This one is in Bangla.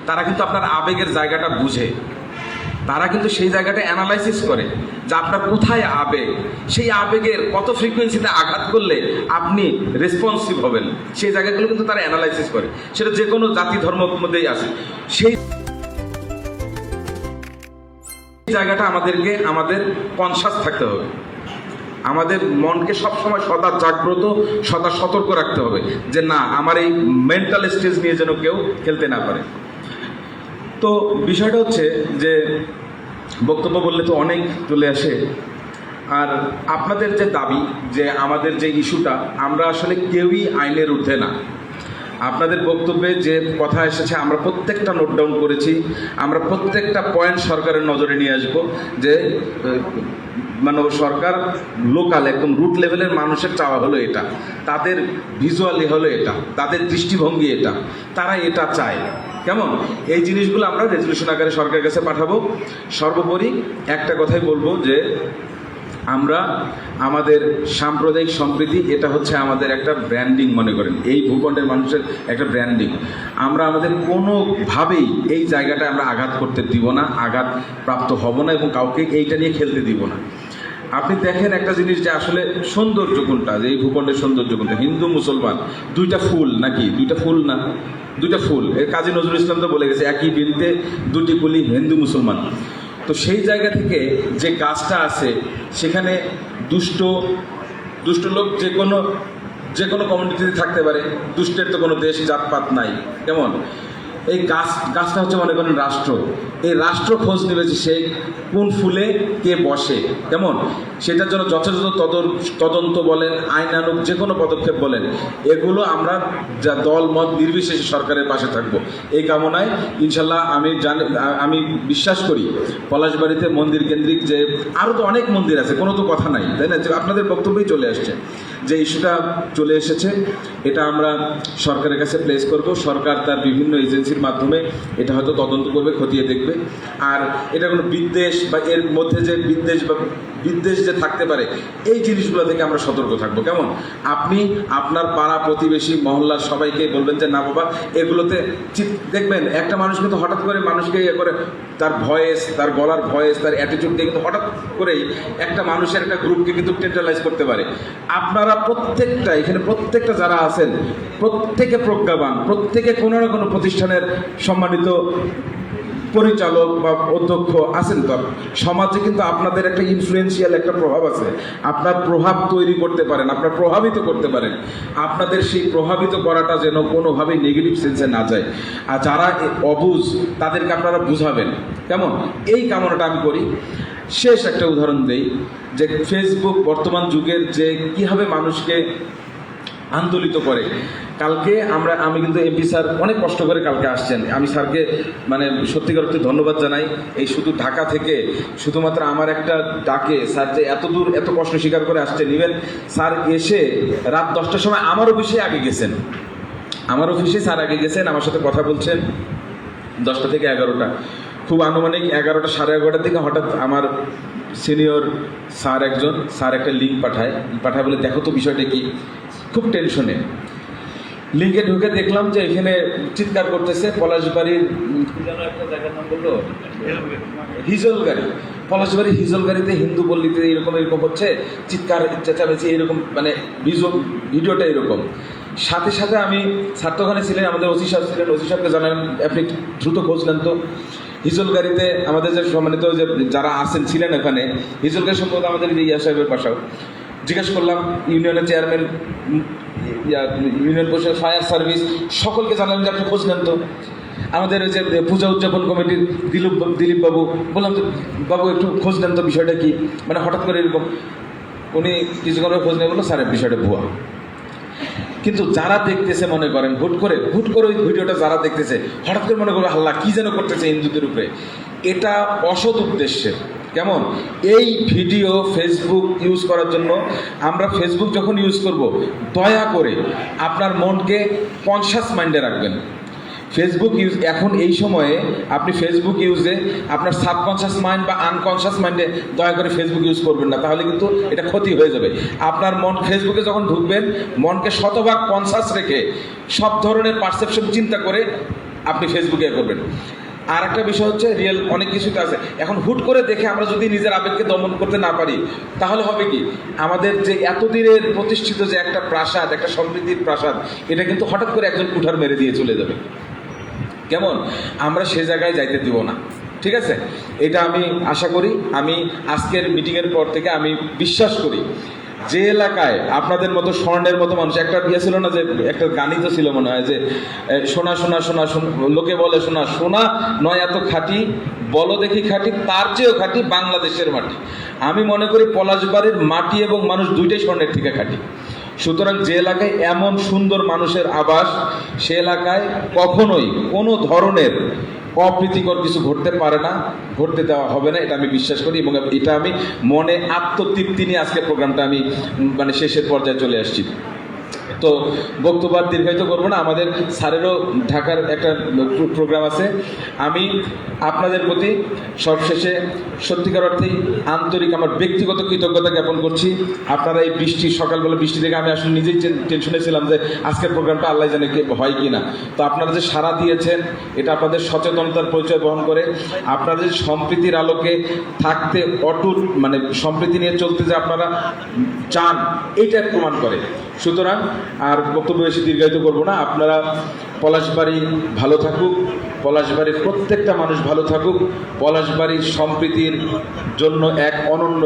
তারা কিন্তু আপনার আবেগের জায়গাটা বুঝে, তারা কিন্তু সেই জায়গাটা অ্যানালাইসিস করে যে আপনার কোথায় আবেগ, সেই আবেগের কত ফ্রিকোয়েন্সিতে আঘাত করলে আপনি রেসপন্সিভ হবেন, সেই জায়গাগুলো কিন্তু তারা অ্যানালাইসিস করে। সেটা যে কোনো জাতি ধর্মের মধ্যেই আছে। সেই জায়গাটা আমাদের কনসাস থাকতে হবে, আমাদের মনকে সবসময় সদা জাগ্রত, সদা সতর্ক রাখতে হবে যে না, আমার এই মেন্টাল স্টেজ নিয়ে যেন কেউ খেলতে না পারে। তো বিষয়টা হচ্ছে যে বক্তব্য বললে তো অনেক চলে আসে, আর আপনাদের যে দাবি যে আমাদের যে ইস্যুটা, আমরা আসলে কেউই আইনের ঊর্ধ্বে না। আপনাদের বক্তব্যে যে কথা এসেছে আমরা প্রত্যেকটা নোট ডাউন করেছি, আমরা প্রত্যেকটা পয়েন্ট সরকারের নজরে নিয়ে আসব যে মানে সরকার লোকাল একদম রুট লেভেলের মানুষের চাওয়া হলো এটা, তাদের ভিজুয়ালি হলো এটা, তাদের দৃষ্টিভঙ্গি এটা, তারা এটা চায়। কেমন এই জিনিসগুলো আমরা রেজলিউশন আকারে সরকারের কাছে পাঠাবো। সর্বোপরি একটা কথাই বলবো যে আমরা আমাদের সাম্প্রদায়িক সম্প্রীতি, এটা হচ্ছে আমাদের একটা ব্র্যান্ডিং মনে করেন, এই ভূখণ্ডের মানুষের একটা ব্র্যান্ডিং। আমরা আমাদের কোনোভাবেই এই জায়গাটা আমরা আঘাত করতে দিব না, আঘাত প্রাপ্ত হব না, এবং কাউকে এইটা নিয়ে খেলতে দিব না। আপনি দেখেন একটা জিনিস যে আসলে সৌন্দর্য কোনটা, যে এই ভূখণ্ডের সৌন্দর্য কোনটা, হিন্দু মুসলমান দুইটা ফুল নাকি, দুইটা ফুল না, দুইটা ফুল। কাজী নজরুল ইসলাম তো বলে গেছে একই বৃন্তে দুটি কুলি, হিন্দু মুসলমান। তো সেই জায়গা থেকে যে গাছটা আছে সেখানে দুষ্ট লোক যে কোনো কমিউনিটিতে থাকতে পারে, দুষ্টের তো কোনো দেশ জাতপাত নাই। কেমন এই গাছটা হচ্ছে মনে করেন রাষ্ট্র, এই রাষ্ট্র খোঁজ নেবেছে সে কোন ফুলে কে বসে। কেমন সেটার জন্য যথাযথ তদন্ত বলেন, আইনানুগ যে কোনো পদক্ষেপ বলেন, এগুলো আমরা যা দল মত নির্বিশেষে সরকারের পাশে থাকব, এই কামনায় ইনশাল্লাহ। আমি বিশ্বাস করি পলাশবাড়িতে মন্দির কেন্দ্রিক যে আরও তো অনেক মন্দির আছে, কোনো তো কথা নাই, তাই না? যে আপনাদের বক্তব্যই চলে আসছে যে ইস্যুটা চলে এসেছে, এটা আমরা সরকারের কাছে প্লেস করব। সরকার তার বিভিন্ন এজেন্সির মাধ্যমে এটা হয়তো তদন্ত করবে, খতিয়ে দেখবে। আর এটা কোনো বিদ্বেষ বা এর মধ্যে যে বিদ্বেষ যে থাকতে পারে, এই জিনিসগুলো থেকে আমরা সতর্ক থাকবো। কেমন আপনি আপনার পাড়া প্রতিবেশী মহল্লার সবাইকে বলবেন যে না বাবা, এগুলোতে দেখবেন একটা মানুষ কিন্তু হঠাৎ করে মানুষকে ইয়ে করে, তার ভয়েস, তার গলার ভয়েস, তার অ্যাটিটিউড দিয়ে কিন্তু হঠাৎ করেই একটা মানুষের একটা গ্রুপকে কিন্তু টেন্টালাইজ করতে পারে। আপনারা প্রত্যেকটা এখানে প্রত্যেকটা যারা আছেন প্রত্যেকে প্রজ্ঞাবান, প্রত্যেকে কোনো না কোনো প্রতিষ্ঠানের সম্মানিত পরিচালক বা অধ্যক্ষ আছেন। তো সমাজে কিন্তু আপনাদের একটা ইনফ্লুয়েন্সিয়াল একটা প্রভাব আছে, আপনার প্রভাব তৈরি করতে পারেন, আপনার প্রভাবিত করতে পারেন। আপনাদের সেই প্রভাবিত করাটা যেন কোনোভাবেই নেগেটিভ সেন্সে না যায়, আর যারা অবুঝ তাদেরকে আপনারা বুঝাবেন। কেমন এই কামনাটা আমি করি। শেষ একটা উদাহরণ দেই যে ফেসবুক বর্তমান যুগের যে কীভাবে মানুষকে আন্দোলিত করে। কালকে আমি কিন্তু এমপি স্যার অনেক কষ্ট করে কালকে আসছেন, আমি স্যারকে মানে সত্যিকার অর্থে ধন্যবাদ জানাই। এই শুধু ঢাকা থেকে শুধুমাত্র আমার একটা ডাকে স্যার যে এত দূর এত কষ্ট স্বীকার করে আসছেন। ইভেন স্যার এসে রাত 10টার সময় আমার অফিসে আগে গেছেন, স্যার আগে গেছেন, আমার সাথে কথা বলছেন 10টা থেকে 11টা। খুব আনুমানিক 11টা সাড়ে 11টার দিকে হঠাৎ আমার সিনিয়র স্যার একটা লিঙ্ক পাঠায় বলে দেখো তো বিষয়টা কি। খুব টেনশনে লিঙ্কে ঢুকে দেখলাম যে এখানে চিৎকার করতেছে পলাশবাড়ির একটা জায়গার নাম বললো হিজলগাড়ি, পলাশবাড়ির হিজলগাড়িতে হিন্দু পল্লীতে এরকম হচ্ছে, চিৎকার চেঁচামেচি এরকম, মানে ভিডিওটা এরকম। সাথে সাথে আমি স্যার তো ওখানে ছিলেন, আমাদের ওসি সাহেব ছিলেন, ওসি সাহেবকে জানালেন আপনি দ্রুত খোঁজ নেন তো হিজলগাড়িতে আমাদের যে সম্মানিত যে যারা ছিলেন এখানে হিজলগাড়ি সম্পর্কে আমাদের ইয়া সাহেবের বাসাও জিজ্ঞেস করলাম, ইউনিয়নের চেয়ারম্যান, ইউনিয়ন পরিষদ, ফায়ার সার্ভিস সকলকে জানালেন যে আপনি খোঁজ নেন তো। আমাদের ওই যে পূজা উদযাপন কমিটির দিলীপ বাবু, বললাম তো বাবু একটু খোঁজ নেন তো বিষয়টা কি, মানে হঠাৎ করে এরকম। উনি কিছুক্ষণ খোঁজ নেই বললো স্যারের বিষয়টা ভুয়া। কিন্তু যারা দেখতেছে মনে করেন হুট করে ওই ভিডিওটা যারা দেখতেছে হঠাৎ করে মনে করবে আল্লাহ কী যেন করতেছে হিন্দুদের উপরে, এটা অসৎ উদ্দেশ্যে। কেমন এই ভিডিও ফেসবুক ইউজ করার জন্য আমরা ফেসবুক যখন ইউজ করব, দয়া করে আপনার মনকে কনসাস মাইন্ডে রাখবেন। ফেসবুক ইউজ এখন এই সময়ে আপনি ফেসবুক ইউজে আপনার সাবকনশাস মাইন্ড বা আনকনশাস মাইন্ডে দয়া করে ফেসবুক ইউজ করবেন না, তাহলে কিন্তু এটা ক্ষতি হয়ে যাবে। আপনার মন ফেসবুকে যখন ঢুকবেন মনকে শতভাগ কনসাস রেখে সব ধরনের পারসেপশন চিন্তা করে আপনি ফেসবুকে করবেন। আর একটা বিষয় হচ্ছে রিয়েল অনেক কিছুতে আছে। এখন হুট করে দেখে আমরা যদি নিজের আবেগকে দমন করতে না পারি, তাহলে হবে কি, আমাদের যে এতদিনের প্রতিষ্ঠিত যে একটা প্রাসাদ, একটা সমৃদ্ধির প্রাসাদ, এটা কিন্তু হঠাৎ করে একজন কুঠার মেরে দিয়ে চলে যাবে। কেমন, আমরা সে জায়গায় যাইতে দিব না। ঠিক আছে, এটা আমি আশা করি। আমি আজকের মিটিংয়ের পর থেকে আমি বিশ্বাস করি যে এলাকায় আপনাদের মতো স্বর্ণের মতো মানুষ, একটা ইয়ে ছিল না যে, একটা গানই তো ছিল মনে হয় যে, সোনা সোনা সোনা লোকে বলে সোনা সোনা নয় এত খাঁটি, বলো দেখি খাঁটি, তার চেয়েও খাঁটি বাংলাদেশের মাটি। আমি মনে করি পলাশবাড়ির মাটি এবং মানুষ দুইটাই স্বর্ণের থেকে খাঁটি। সুতরাং যে এলাকায় এমন সুন্দর মানুষের আবাস, সে এলাকায় কখনোই কোনো ধরনের অপ্রীতিকর কিছু ঘটতে পারে না, ঘটতে দেওয়া হবে না, এটা আমি বিশ্বাস করি। এবং এটা আমি মনে আত্মতৃপ্তি নিয়ে আজকের প্রোগ্রামটা আমি মানে শেষের পর্যায়ে চলে আসছি। তো বক্তব্য আর দীর্ঘায়িত করবো না, আমাদের স্যারেরও ঢাকার একটা প্রোগ্রাম আছে। আমি আপনাদের প্রতি সবশেষে সত্যিকার অর্থেই আন্তরিক আমার ব্যক্তিগত কৃতজ্ঞতা জ্ঞাপন করছি। আপনারা এই বৃষ্টি, সকালবেলা বৃষ্টি থেকে আমি আসলে নিজেই টেনশনে ছিলাম যে আজকের প্রোগ্রামটা আল্লাহ জানে কি হয় কি না। তো আপনারা যে সাড়া দিয়েছেন, এটা আপনাদের সচেতনতার পরিচয় বহন করে। আপনারা যে সম্প্রীতির আলোকে থাকতে অটুট, মানে সম্প্রীতি নিয়ে চলতে যে আপনারা চান, এইটা প্রমাণ করে। সুতরাং আর বক্তব্য বেশি দীর্ঘায়িত করবো না। আপনারা পলাশবাড়ি ভালো থাকুক, পলাশবাড়ির প্রত্যেকটা মানুষ ভালো থাকুক, পলাশবাড়ির সম্প্রীতির জন্য এক অনন্য